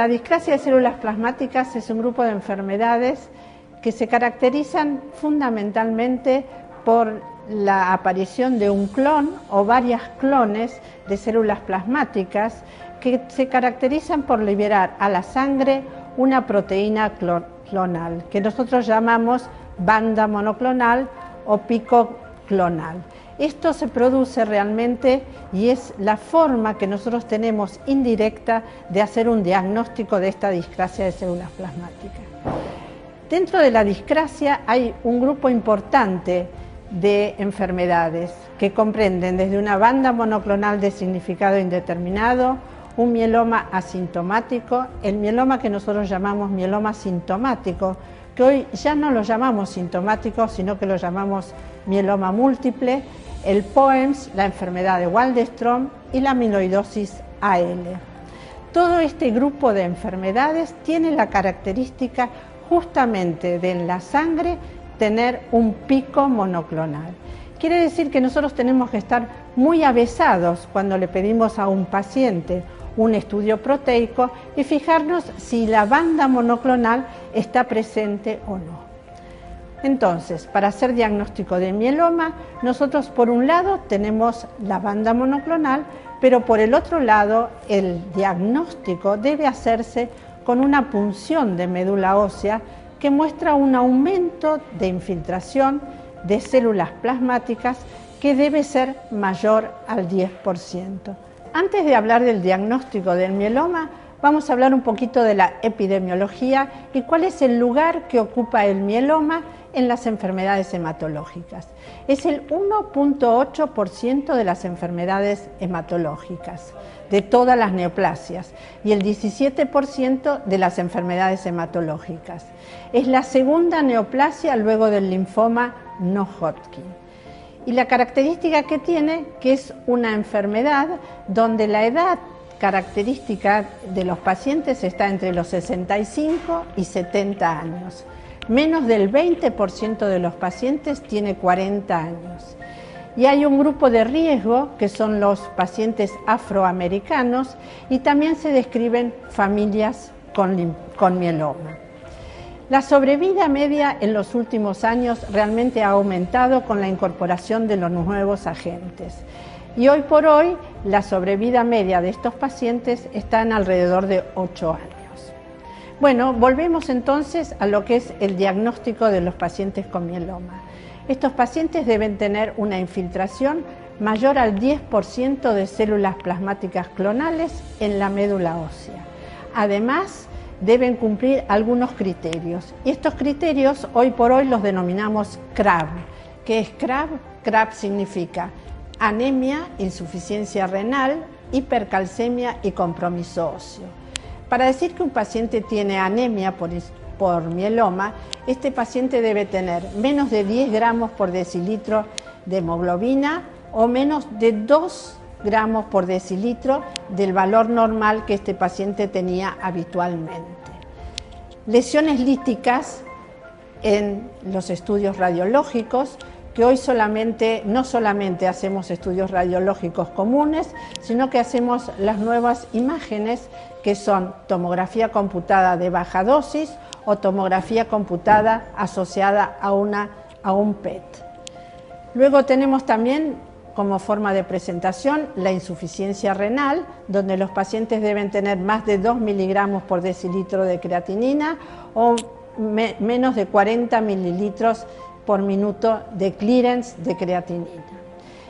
La discrasia de células plasmáticas es un grupo de enfermedades que se caracterizan fundamentalmente por la aparición de un clon o varias clones de células plasmáticas que se caracterizan por liberar a la sangre una proteína clonal, que nosotros llamamos banda monoclonal o pico clonal. Esto se produce realmente y es la forma que nosotros tenemos indirecta de hacer un diagnóstico de esta discrasia de células plasmáticas. Dentro de la discrasia hay un grupo importante de enfermedades que comprenden desde una banda monoclonal de significado indeterminado, un mieloma asintomático, el mieloma que nosotros llamamos mieloma sintomático, que hoy ya no lo llamamos sintomático, sino que lo llamamos mieloma múltiple, el POEMS, la enfermedad de Waldenström y la amiloidosis AL. Todo este grupo de enfermedades tiene la característica justamente de en la sangre tener un pico monoclonal. Quiere decir que nosotros tenemos que estar muy avesados cuando le pedimos a un paciente un estudio proteico y fijarnos si la banda monoclonal está presente o no. Entonces, para hacer diagnóstico de mieloma, nosotros por un lado tenemos la banda monoclonal, pero por el otro lado el diagnóstico debe hacerse con una punción de médula ósea que muestra un aumento de infiltración de células plasmáticas que debe ser mayor al 10%. Antes de hablar del diagnóstico del mieloma, vamos a hablar un poquito de la epidemiología y cuál es el lugar que ocupa el mieloma en las enfermedades hematológicas. Es el 1.8% de las enfermedades hematológicas, de todas las neoplasias, y el 17% de las enfermedades hematológicas. Es la segunda neoplasia luego del linfoma no Hodgkin. Y la característica que tiene, que es una enfermedad donde la edad característica de los pacientes está entre los 65 y 70 años. Menos del 20% de los pacientes tiene 40 años. Y hay un grupo de riesgo que son los pacientes afroamericanos y también se describen familias con mieloma. La sobrevida media en los últimos años realmente ha aumentado con la incorporación de los nuevos agentes. Y hoy por hoy la sobrevida media de estos pacientes está en alrededor de 8 años. Bueno, volvemos entonces a lo que es el diagnóstico de los pacientes con mieloma. Estos pacientes deben tener una infiltración mayor al 10% de células plasmáticas clonales en la médula ósea. Además, deben cumplir algunos criterios. Y estos criterios hoy por hoy los denominamos CRAB. ¿Qué es CRAB? CRAB significa anemia, insuficiencia renal, hipercalcemia y compromiso óseo. Para decir que un paciente tiene anemia por mieloma, este paciente debe tener menos de 10 gramos por decilitro de hemoglobina o menos de 2 gramos por decilitro del valor normal que este paciente tenía habitualmente. Lesiones líticas en los estudios radiológicos, que hoy no solamente hacemos estudios radiológicos comunes, sino que hacemos las nuevas imágenes que son tomografía computada de baja dosis o tomografía computada asociada a un PET. Luego tenemos también como forma de presentación la insuficiencia renal, donde los pacientes deben tener más de 2 miligramos por decilitro de creatinina o menos de 40 mililitros por minuto de clearance de creatinina.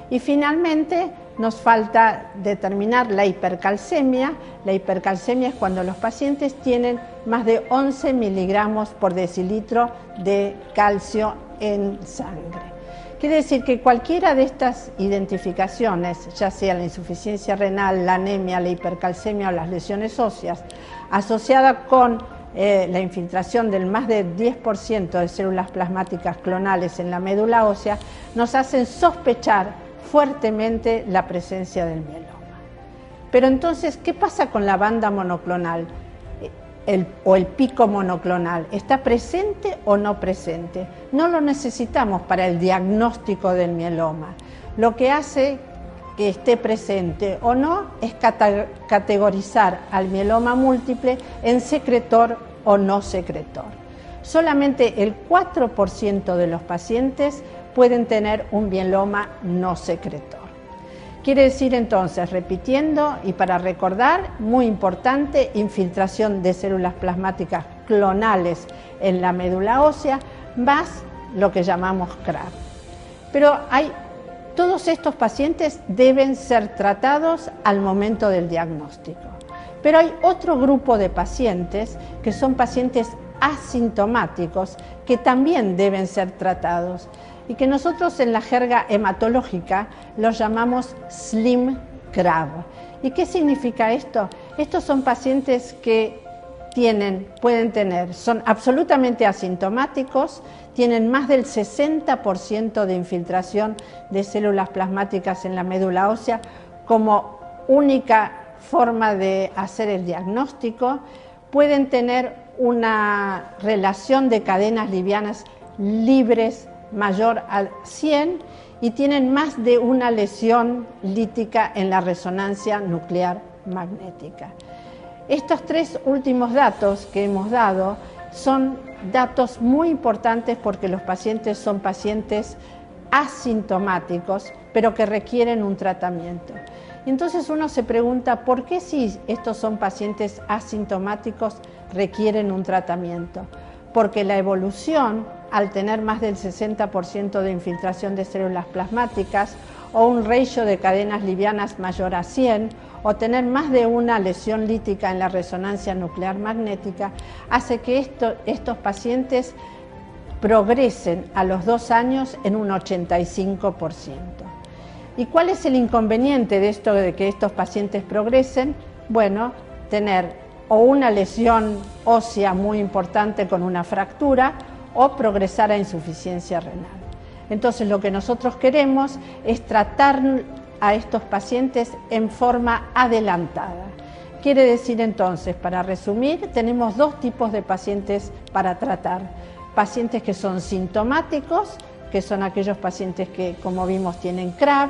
Y finalmente nos falta determinar la hipercalcemia. La hipercalcemia es cuando los pacientes tienen más de 11 miligramos por decilitro de calcio en sangre. Quiere decir que cualquiera de estas identificaciones, ya sea la insuficiencia renal, la anemia, la hipercalcemia o las lesiones óseas, asociada con la infiltración del más del 10% de células plasmáticas clonales en la médula ósea, nos hacen sospechar fuertemente la presencia del mieloma. Pero entonces, ¿qué pasa con la banda monoclonal o el pico monoclonal? ¿Está presente o no presente? No lo necesitamos para el diagnóstico del mieloma. Lo que hace que esté presente o no es categorizar al mieloma múltiple en secretor o no secretor. Solamente el 4% de los pacientes pueden tener un mieloma no secretor. Quiere decir entonces, repitiendo y para recordar, muy importante, infiltración de células plasmáticas clonales en la médula ósea, más lo que llamamos CRAB. Pero todos estos pacientes deben ser tratados al momento del diagnóstico. Pero hay otro grupo de pacientes que son pacientes asintomáticos que también deben ser tratados y que nosotros en la jerga hematológica los llamamos Slim CRAB. ¿Y qué significa esto? Estos son pacientes que son absolutamente asintomáticos, tienen más del 60% de infiltración de células plasmáticas en la médula ósea como única forma de hacer el diagnóstico, pueden tener una relación de cadenas livianas libres mayor a 100 y tienen más de una lesión lítica en la resonancia nuclear magnética. Estos tres últimos datos que hemos dado son datos muy importantes porque los pacientes son pacientes asintomáticos, pero que requieren un tratamiento. Entonces uno se pregunta, ¿por qué si estos son pacientes asintomáticos requieren un tratamiento? Porque la evolución, al tener más del 60% de infiltración de células plasmáticas o un ratio de cadenas livianas mayor a 100 o tener más de una lesión lítica en la resonancia nuclear magnética, hace que estos pacientes progresen a los 2 años en un 85%. ¿Y cuál es el inconveniente de esto de que estos pacientes progresen? Bueno, tener o una lesión ósea muy importante con una fractura o progresar a insuficiencia renal. Entonces lo que nosotros queremos es tratar a estos pacientes en forma adelantada. Quiere decir entonces, para resumir, tenemos dos tipos de pacientes para tratar. Pacientes que son sintomáticos, que son aquellos pacientes que, como vimos, tienen CRAB,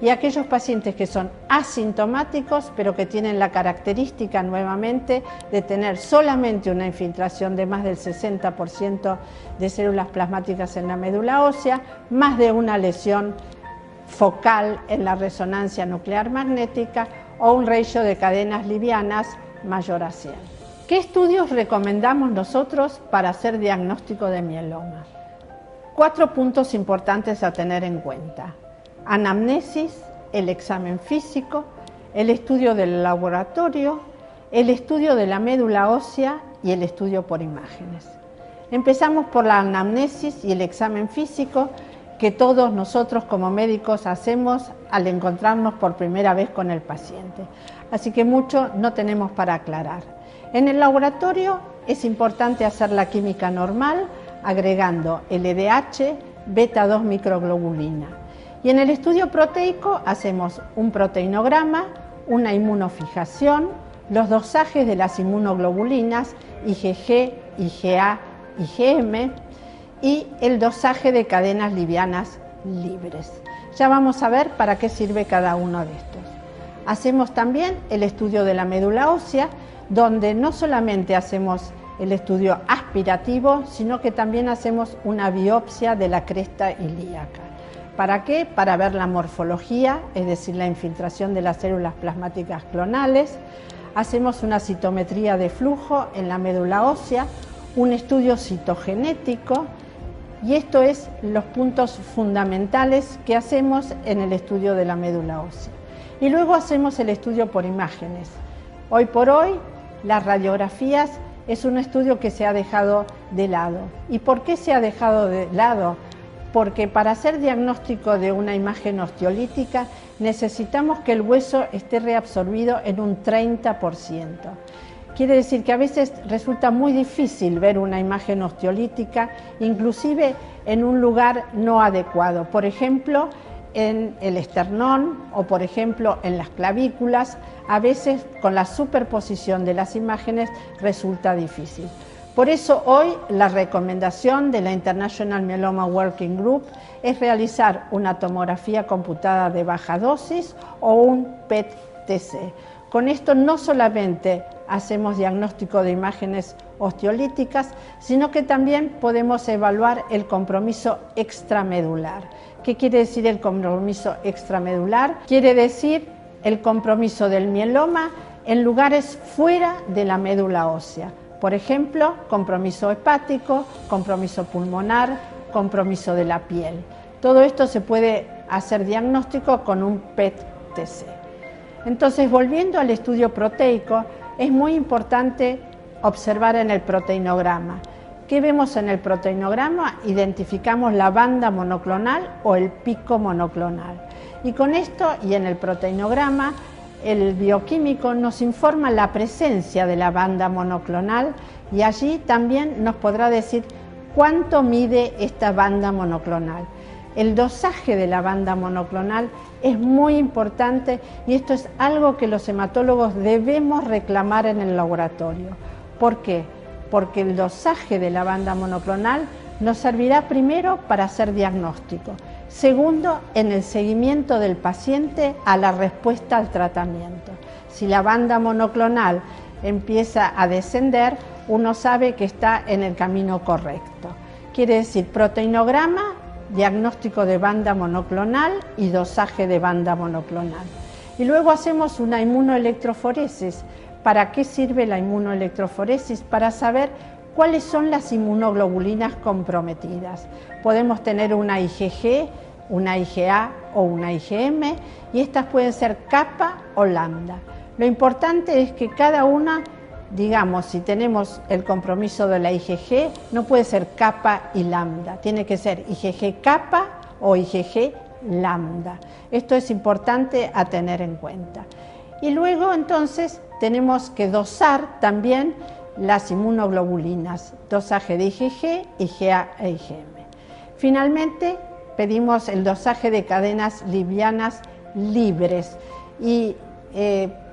y aquellos pacientes que son asintomáticos, pero que tienen la característica nuevamente de tener solamente una infiltración de más del 60% de células plasmáticas en la médula ósea, más de una lesión focal en la resonancia nuclear magnética o un ratio de cadenas livianas mayor a 100. ¿Qué estudios recomendamos nosotros para hacer diagnóstico de mieloma? 4 puntos importantes a tener en cuenta: anamnesis, el examen físico, el estudio del laboratorio, el estudio de la médula ósea y el estudio por imágenes. Empezamos por la anamnesis y el examen físico que todos nosotros como médicos hacemos al encontrarnos por primera vez con el paciente. Así que mucho no tenemos para aclarar. En el laboratorio es importante hacer la química normal agregando LDH, beta-2 microglobulina. Y en el estudio proteico hacemos un proteinograma, una inmunofijación, los dosajes de las inmunoglobulinas IgG, IgA, IgM y el dosaje de cadenas livianas libres. Ya vamos a ver para qué sirve cada uno de estos. Hacemos también el estudio de la médula ósea, donde no solamente hacemos el estudio aspirativo, sino que también hacemos una biopsia de la cresta ilíaca. ¿Para qué? Para ver la morfología, es decir, la infiltración de las células plasmáticas clonales. Hacemos una citometría de flujo en la médula ósea, un estudio citogenético, y esto es los puntos fundamentales que hacemos en el estudio de la médula ósea. Y luego hacemos el estudio por imágenes. Hoy por hoy, las radiografías es un estudio que se ha dejado de lado. ¿Y por qué se ha dejado de lado? Porque para hacer diagnóstico de una imagen osteolítica necesitamos que el hueso esté reabsorbido en un 30%. Quiere decir que a veces resulta muy difícil ver una imagen osteolítica, inclusive en un lugar no adecuado. Por ejemplo, en el esternón o por ejemplo en las clavículas, a veces con la superposición de las imágenes resulta difícil. Por eso hoy la recomendación de la International Myeloma Working Group es realizar una tomografía computada de baja dosis o un PET-TC. Con esto no solamente hacemos diagnóstico de imágenes osteolíticas, sino que también podemos evaluar el compromiso extramedular. ¿Qué quiere decir el compromiso extramedular? Quiere decir el compromiso del mieloma en lugares fuera de la médula ósea. Por ejemplo, compromiso hepático, compromiso pulmonar, compromiso de la piel. Todo esto se puede hacer diagnóstico con un PET-TC. Entonces, volviendo al estudio proteico, es muy importante observar en el proteinograma. ¿Qué vemos en el proteinograma? Identificamos la banda monoclonal o el pico monoclonal. Y con esto, y en el proteinograma, el bioquímico nos informa la presencia de la banda monoclonal y allí también nos podrá decir cuánto mide esta banda monoclonal. El dosaje de la banda monoclonal es muy importante y esto es algo que los hematólogos debemos reclamar en el laboratorio. ¿Por qué? Porque el dosaje de la banda monoclonal nos servirá primero para hacer diagnóstico. Segundo, en el seguimiento del paciente a la respuesta al tratamiento. Si la banda monoclonal empieza a descender, uno sabe que está en el camino correcto. Quiere decir, proteinograma, diagnóstico de banda monoclonal y dosaje de banda monoclonal. Y luego hacemos una inmunoelectroforesis. ¿Para qué sirve la inmunoelectroforesis? Para saber cuáles son las inmunoglobulinas comprometidas. Podemos tener una IgG, una IgA o una IgM y estas pueden ser kappa o lambda. Lo importante es que cada una, digamos, si tenemos el compromiso de la IgG, no puede ser kappa y lambda, tiene que ser IgG kappa o IgG lambda. Esto es importante a tener en cuenta. Y luego entonces tenemos que dosar también las inmunoglobulinas, dosaje de IgG, IgA e IgM. Finalmente, pedimos el dosaje de cadenas livianas libres y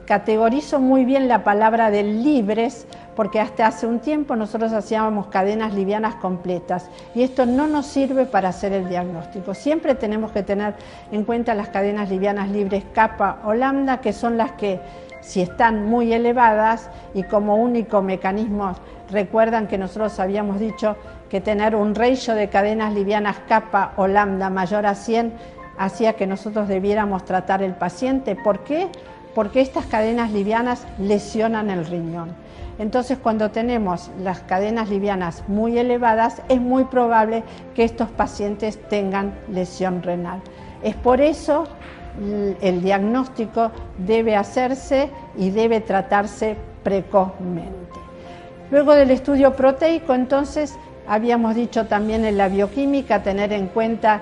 categorizo muy bien la palabra de libres porque hasta hace un tiempo nosotros hacíamos cadenas livianas completas y esto no nos sirve para hacer el diagnóstico. Siempre tenemos que tener en cuenta las cadenas livianas libres kappa o lambda, que son las que, si están muy elevadas y como único mecanismo, recuerdan que nosotros habíamos dicho que tener un ratio de cadenas livianas kappa o lambda mayor a 100 hacía que nosotros debiéramos tratar el paciente. ¿Por qué? Porque estas cadenas livianas lesionan el riñón. Entonces, cuando tenemos las cadenas livianas muy elevadas, es muy probable que estos pacientes tengan lesión renal. Es por eso el diagnóstico debe hacerse y debe tratarse precozmente. Luego del estudio proteico, entonces, habíamos dicho también en la bioquímica tener en cuenta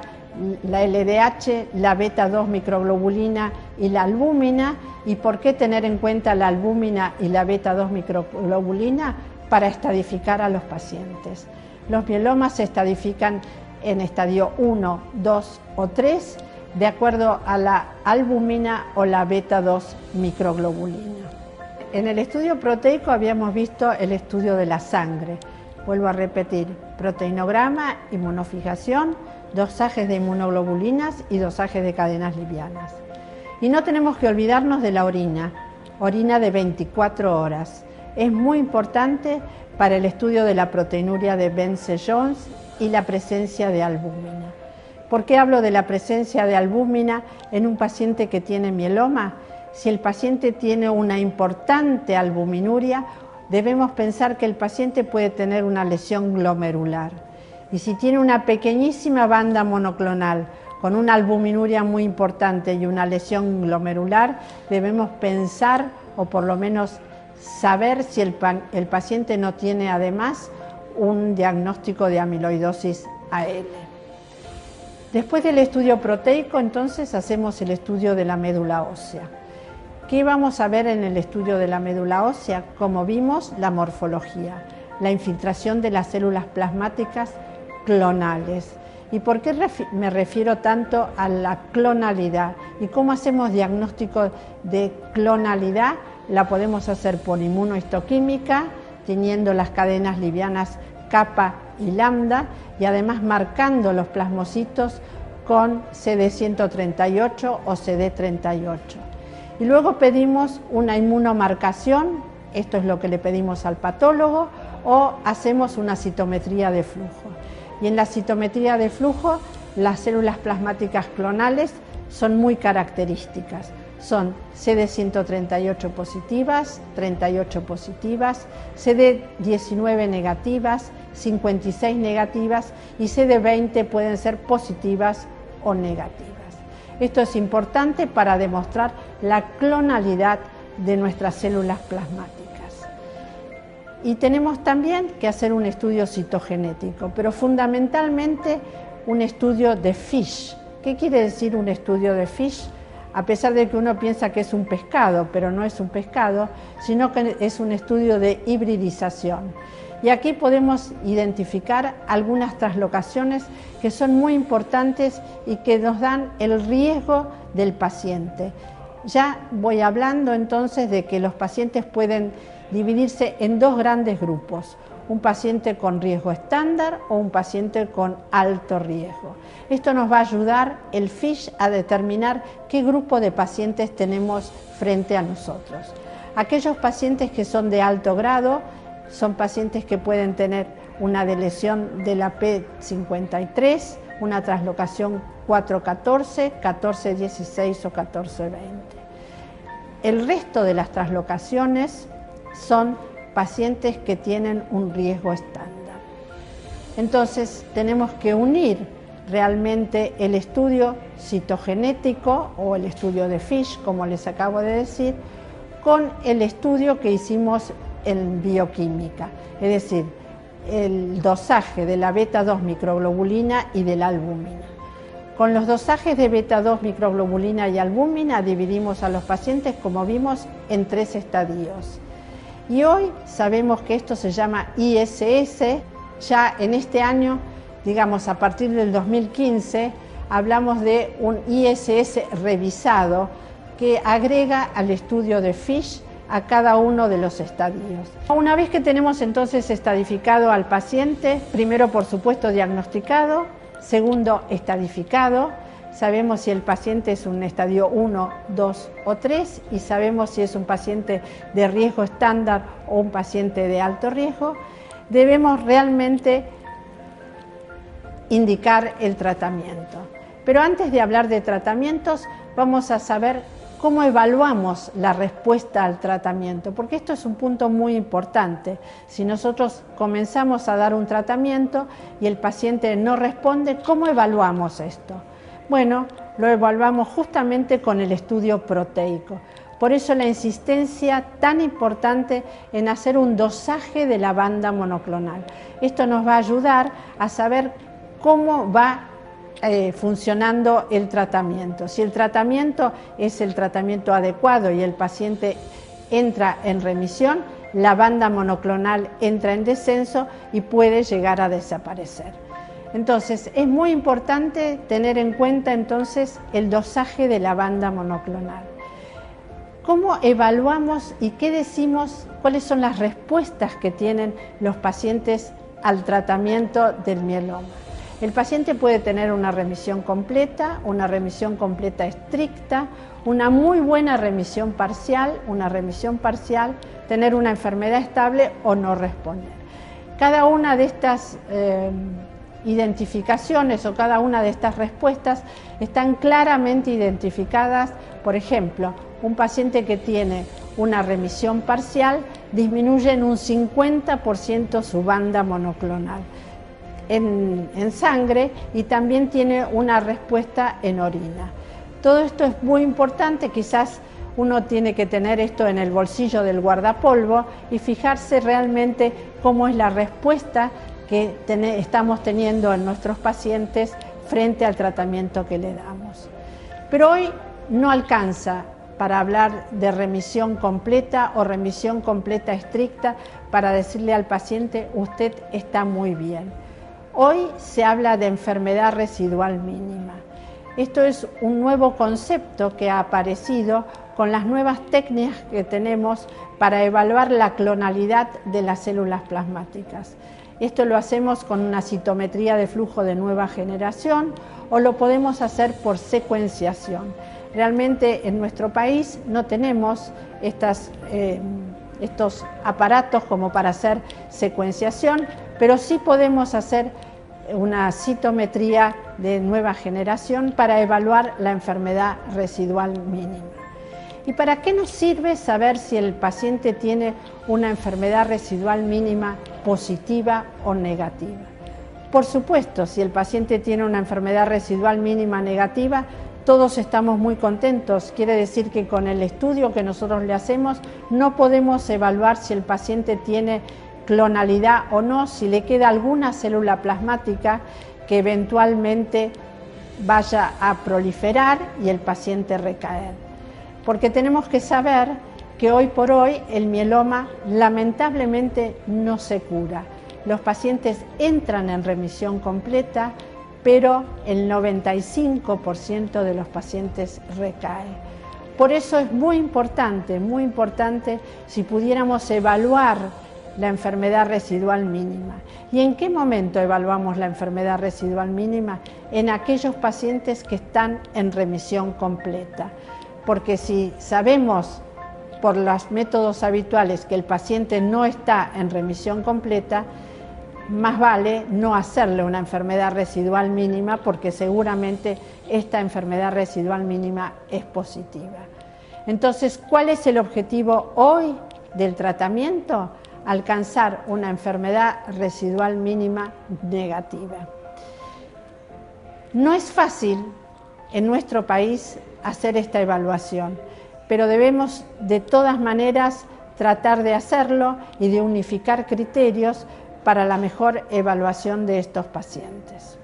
la LDH, la beta-2 microglobulina y la albúmina. ¿Y por qué tener en cuenta la albúmina y la beta-2 microglobulina? Para estadificar a los pacientes. Los mielomas se estadifican en estadio 1, 2 o 3 de acuerdo a la albúmina o la beta-2 microglobulina. En el estudio proteico habíamos visto el estudio de la sangre. Vuelvo a repetir, proteinograma, inmunofijación, dosajes de inmunoglobulinas y dosajes de cadenas livianas. Y no tenemos que olvidarnos de la orina de 24 horas. Es muy importante para el estudio de la proteinuria de Bence-Jones y la presencia de albúmina. ¿Por qué hablo de la presencia de albúmina en un paciente que tiene mieloma? Si el paciente tiene una importante albuminuria, debemos pensar que el paciente puede tener una lesión glomerular. Y si tiene una pequeñísima banda monoclonal con una albuminuria muy importante y una lesión glomerular, debemos pensar o por lo menos saber si el paciente no tiene además un diagnóstico de amiloidosis AL. Después del estudio proteico, entonces hacemos el estudio de la médula ósea. ¿Qué vamos a ver en el estudio de la médula ósea? Como vimos, la morfología, la infiltración de las células plasmáticas clonales. ¿Y por qué me refiero tanto a la clonalidad? ¿Y cómo hacemos diagnóstico de clonalidad? La podemos hacer por inmunohistoquímica, teniendo las cadenas livianas kappa y lambda, y además marcando los plasmocitos con CD138 o CD38. Y luego pedimos una inmunomarcación, esto es lo que le pedimos al patólogo, o hacemos una citometría de flujo. Y en la citometría de flujo, las células plasmáticas clonales son muy características. Son CD138 positivas, 38 positivas, CD19 negativas, 56 negativas y CD20 pueden ser positivas o negativas. Esto es importante para demostrar la clonalidad de nuestras células plasmáticas. Y tenemos también que hacer un estudio citogenético, pero fundamentalmente un estudio de FISH. ¿Qué quiere decir un estudio de FISH? A pesar de que uno piensa que es un pescado, pero no es un pescado, sino que es un estudio de hibridización. Y aquí podemos identificar algunas translocaciones que son muy importantes y que nos dan el riesgo del paciente. Ya voy hablando entonces de que los pacientes pueden dividirse en dos grandes grupos, un paciente con riesgo estándar o un paciente con alto riesgo. Esto nos va a ayudar el FISH a determinar qué grupo de pacientes tenemos frente a nosotros. Aquellos pacientes que son de alto grado son pacientes que pueden tener una deleción de la P53, una translocación 414, 1416 o 1420. El resto de las translocaciones son pacientes que tienen un riesgo estándar. Entonces tenemos que unir realmente el estudio citogenético o el estudio de FISH, como les acabo de decir, con el estudio que hicimos en bioquímica, es decir, el dosaje de la beta-2 microglobulina y de la albúmina. Con los dosajes de beta-2 microglobulina y albúmina dividimos a los pacientes, como vimos, en 3 estadios. Y hoy sabemos que esto se llama ISS. Ya en este año, digamos a partir del 2015, hablamos de un ISS revisado que agrega al estudio de FISH a cada uno de los estadios. Una vez que tenemos entonces estadificado al paciente, primero por supuesto diagnosticado, segundo estadificado, sabemos si el paciente es un estadio 1, 2 o 3 y sabemos si es un paciente de riesgo estándar o un paciente de alto riesgo, debemos realmente indicar el tratamiento. Pero antes de hablar de tratamientos, vamos a saber cómo evaluamos la respuesta al tratamiento, porque esto es un punto muy importante. Si nosotros comenzamos a dar un tratamiento y el paciente no responde, ¿cómo evaluamos esto? Bueno, lo evaluamos justamente con el estudio proteico. Por eso la insistencia tan importante en hacer un dosaje de la banda monoclonal. Esto nos va a ayudar a saber cómo va funcionando el tratamiento. Si el tratamiento es el tratamiento adecuado y el paciente entra en remisión, la banda monoclonal entra en descenso y puede llegar a desaparecer. Entonces, es muy importante tener en cuenta entonces el dosaje de la banda monoclonal. ¿Cómo evaluamos y qué decimos, cuáles son las respuestas que tienen los pacientes al tratamiento del mieloma? El paciente puede tener una remisión completa estricta, una muy buena remisión parcial, tener una enfermedad estable o no responder. Cada una de estas identificaciones o cada una de estas respuestas están claramente identificadas. Por ejemplo, un paciente que tiene una remisión parcial disminuye en un 50% su banda monoclonal en sangre y también tiene una respuesta en orina. Todo esto es muy importante, quizás uno tiene que tener esto en el bolsillo del guardapolvo y fijarse realmente cómo es la respuesta que estamos teniendo en nuestros pacientes frente al tratamiento que le damos. Pero hoy no alcanza para hablar de remisión completa o remisión completa estricta para decirle al paciente usted está muy bien. Hoy se habla de enfermedad residual mínima. Esto es un nuevo concepto que ha aparecido con las nuevas técnicas que tenemos para evaluar la clonalidad de las células plasmáticas. Esto lo hacemos con una citometría de flujo de nueva generación o lo podemos hacer por secuenciación. Realmente en nuestro país no tenemos estos aparatos como para hacer secuenciación, pero sí podemos hacer una citometría de nueva generación para evaluar la enfermedad residual mínima. ¿Y para qué nos sirve saber si el paciente tiene una enfermedad residual mínima positiva o negativa? Por supuesto, si el paciente tiene una enfermedad residual mínima negativa, todos estamos muy contentos. Quiere decir que con el estudio que nosotros le hacemos no podemos evaluar si el paciente tiene clonalidad o no, si le queda alguna célula plasmática que eventualmente vaya a proliferar y el paciente recaer. Porque tenemos que saber que hoy por hoy el mieloma lamentablemente no se cura. Los pacientes entran en remisión completa, pero el 95% de los pacientes recae. Por eso es muy importante si pudiéramos evaluar la enfermedad residual mínima. ¿Y en qué momento evaluamos la enfermedad residual mínima? En aquellos pacientes que están en remisión completa. Porque si sabemos por los métodos habituales que el paciente no está en remisión completa, más vale no hacerle una enfermedad residual mínima porque seguramente esta enfermedad residual mínima es positiva. Entonces, ¿cuál es el objetivo hoy del tratamiento? Alcanzar una enfermedad residual mínima negativa. No es fácil en nuestro país hacer esta evaluación, pero debemos de todas maneras tratar de hacerlo y de unificar criterios para la mejor evaluación de estos pacientes.